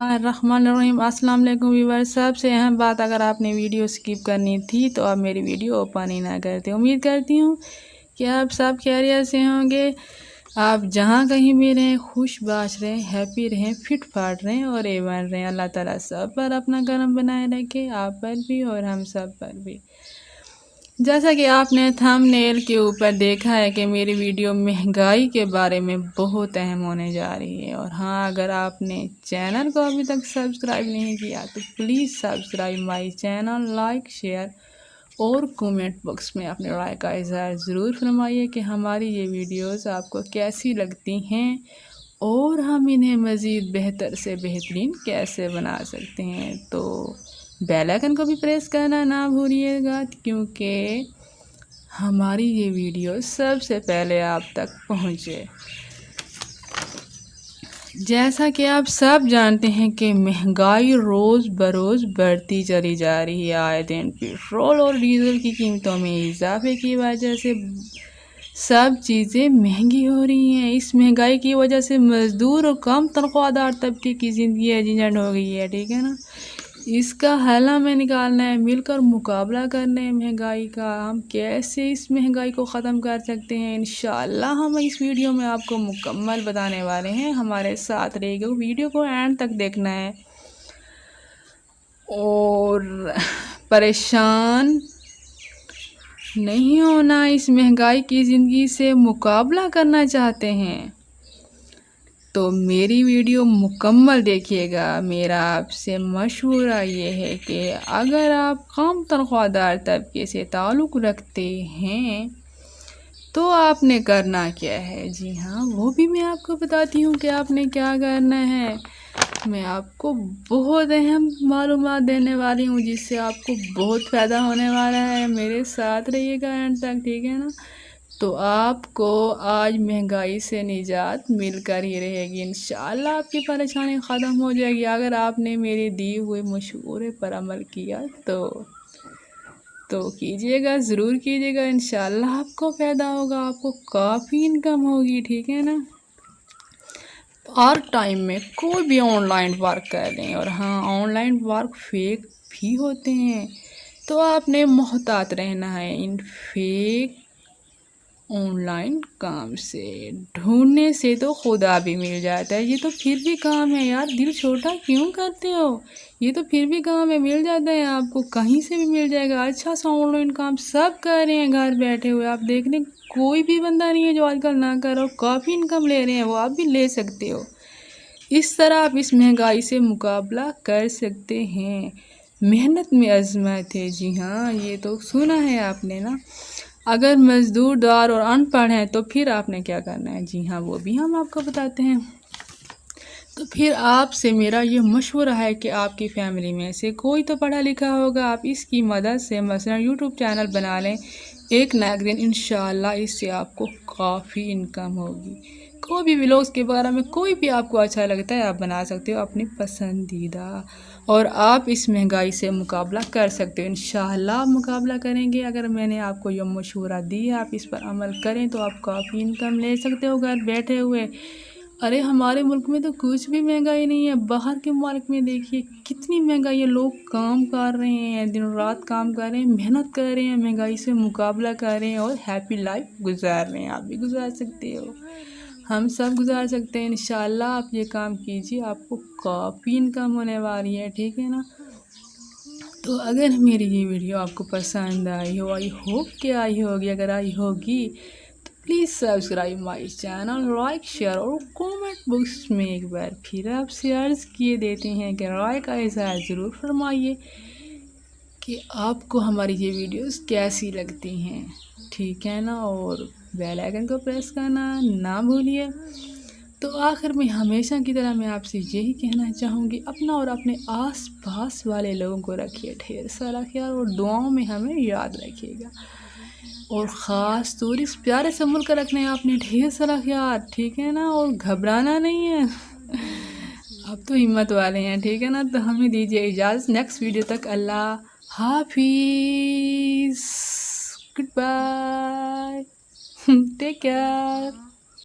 الرحمن الرحیم السلام علیکم ویور سب سے اہم بات، اگر آپ نے ویڈیو سکپ کرنی تھی تو آپ میری ویڈیو اوپن ہی نہ کرتے۔ امید کرتی ہوں کہ آپ سب خیریت سے ہوں گے۔ آپ جہاں کہیں بھی رہیں خوش باش رہیں، ہیپی رہیں، فٹ فاٹ رہیں اور ایون رہیں۔ اللہ تعالیٰ سب پر اپنا کرم بنائے رکھے، آپ پر بھی اور ہم سب پر بھی۔ جیسا کہ آپ نے تھم نیل کے اوپر دیکھا ہے کہ میری ویڈیو مہنگائی کے بارے میں بہت اہم ہونے جا رہی ہے، اور ہاں، اگر آپ نے چینل کو ابھی تک سبسکرائب نہیں کیا تو please subscribe my channel, like, share اور کومنٹ باکس میں اپنے رائے کا اظہار ضرور فرمائیے کہ ہماری یہ ویڈیوز آپ کو کیسی لگتی ہیں اور ہم انہیں مزید بہتر سے بہترین کیسے بنا سکتے ہیں۔ تو بیل آئیکن کو بھی پریس کرنا نہ بھولیے گا، کیونکہ ہماری یہ ویڈیو سب سے پہلے آپ تک پہنچے۔ جیسا کہ آپ سب جانتے ہیں کہ مہنگائی روز بروز بڑھتی چلی جا رہی ہے۔ آئے دن پیٹرول اور ڈیزل کی قیمتوں میں اضافے کی وجہ سے سب چیزیں مہنگی ہو رہی ہیں۔ اس مہنگائی کی وجہ سے مزدور اور کم تنخواہ دار طبقے کی زندگی ایجنٹ ہو گئی ہے، ٹھیک ہے نا۔ اس کا حل ہمیں نکالنا ہے، مل کر مقابلہ کرنا ہے مہنگائی کا۔ ہم کیسے اس مہنگائی کو ختم کر سکتے ہیں، انشاءاللہ ہم اس ویڈیو میں آپ کو مکمل بتانے والے ہیں۔ ہمارے ساتھ رہے گا، ویڈیو کو اینڈ تک دیکھنا ہے اور پریشان نہیں ہونا۔ اس مہنگائی کی زندگی سے مقابلہ کرنا چاہتے ہیں تو میری ویڈیو مکمل دیکھیے گا۔ میرا آپ سے مشورہ یہ ہے کہ اگر آپ کم تنخواہ دار طبقے سے تعلق رکھتے ہیں تو آپ نے کرنا کیا ہے۔ جی ہاں، وہ بھی میں آپ کو بتاتی ہوں کہ آپ نے کیا کرنا ہے۔ میں آپ کو بہت اہم معلومات دینے والی ہوں جس سے آپ کو بہت فائدہ ہونے والا ہے۔ میرے ساتھ رہیے گا اینڈ تک، ٹھیک ہے نا۔ تو آپ کو آج مہنگائی سے نجات مل کر ہی رہے گی، انشاءاللہ آپ کی پریشانی ختم ہو جائے گی اگر آپ نے میرے دیے ہوئے مشورے پر عمل کیا تو کیجیے گا، ضرور کیجیے گا، انشاءاللہ آپ کو فائدہ ہوگا، آپ کو کافی انکم ہوگی، ٹھیک ہے نا۔ پارٹ ٹائم میں کوئی بھی آن لائن ورک کر لیں، اور ہاں، آن لائن ورک فیک بھی ہوتے ہیں تو آپ نے محتاط رہنا ہے ان فیک آن لائن کام سے۔ ڈھونڈنے سے تو خدا بھی مل جاتا ہے، یہ تو پھر بھی کام ہے یار، دل چھوٹا کیوں کرتے ہو، یہ تو پھر بھی کام ہے، مل جاتا ہے آپ کو، کہیں سے بھی مل جائے گا۔ اچھا سا آن لائن کام سب کر رہے ہیں گھر بیٹھے ہوئے، آپ دیکھنے کوئی بھی بندہ نہیں ہے جو آج کل نہ کر اور کافی انکم لے رہے ہیں، وہ آپ بھی لے سکتے ہو۔ اس طرح آپ اس مہنگائی سے مقابلہ کر سکتے ہیں۔ محنت میں عظمت ہے، جی ہاں، یہ تو سنا ہے آپ نے نا۔ اگر مزدور دار اور ان پڑھ ہیں تو پھر آپ نے کیا کرنا ہے، جی ہاں، وہ بھی ہم آپ کو بتاتے ہیں۔ تو پھر آپ سے میرا یہ مشورہ ہے کہ آپ کی فیملی میں سے کوئی تو پڑھا لکھا ہوگا، آپ اس کی مدد سے مثلا یوٹیوب چینل بنا لیں ایک نہ ایک دن، انشاءاللہ اس سے آپ کو کافی انکم ہوگی۔ کوئی بھی ولاگز کے بارے میں کوئی بھی آپ کو اچھا لگتا ہے آپ بنا سکتے ہو اپنی پسندیدہ، اور آپ اس مہنگائی سے مقابلہ کر سکتے ہو، انشاءاللہ آپ مقابلہ کریں گے۔ اگر میں نے آپ کو یہ مشورہ دی، آپ اس پر عمل کریں تو آپ کافی انکم لے سکتے ہو گھر بیٹھے ہوئے۔ ارے ہمارے ملک میں تو کچھ بھی مہنگائی نہیں ہے، باہر کے ملک میں دیکھیے کتنی مہنگائی ہے، لوگ کام کر رہے ہیں، دن رات کام کر رہے ہیں، محنت کر رہے ہیں، مہنگائی سے مقابلہ کر رہے ہیں اور ہیپی لائف گزار رہے ہیں۔ آپ بھی گزار سکتے ہو، ہم سب گزار سکتے ہیں، انشاءاللہ آپ یہ کام کیجیے، آپ کو کافی انکم ہونے والی ہے، ٹھیک ہے نا۔ تو اگر میری یہ ویڈیو آپ کو پسند آئی ہو، آئی ہوپ کہ آئی ہوگی، اگر آئی ہوگی تو please subscribe my channel, like, share اور کومنٹ باکس میں ایک بار پھر آپ سے عرض کیے دیتے ہیں کہ رائے کا اظہار ضرور فرمائیے کہ آپ کو ہماری یہ ویڈیوز کیسی لگتی ہیں، ٹھیک ہے نا، اور بیل آئیکن کو پریس کرنا نہ بھولیے۔ تو آخر میں ہمیشہ کی طرح میں آپ سے یہی کہنا چاہوں گی، اپنا اور اپنے آس پاس والے لوگوں کو رکھیے ڈھیر سارا خیال، اور دعاؤں میں ہمیں یاد رکھیے گا، اور خاص طور اس پیارے سے ملک رکھنے آپ نے ڈھیر سارا خیال، ٹھیک ہے نا، اور گھبرانا نہیں ہے۔ آپ تو ہمت والے ہیں، ٹھیک ہے نا۔ تو ہمیں دیجیے اجازت، نیکسٹ ویڈیو تک اللہ حافظ، گڈ بائے، ٹیک کیئر۔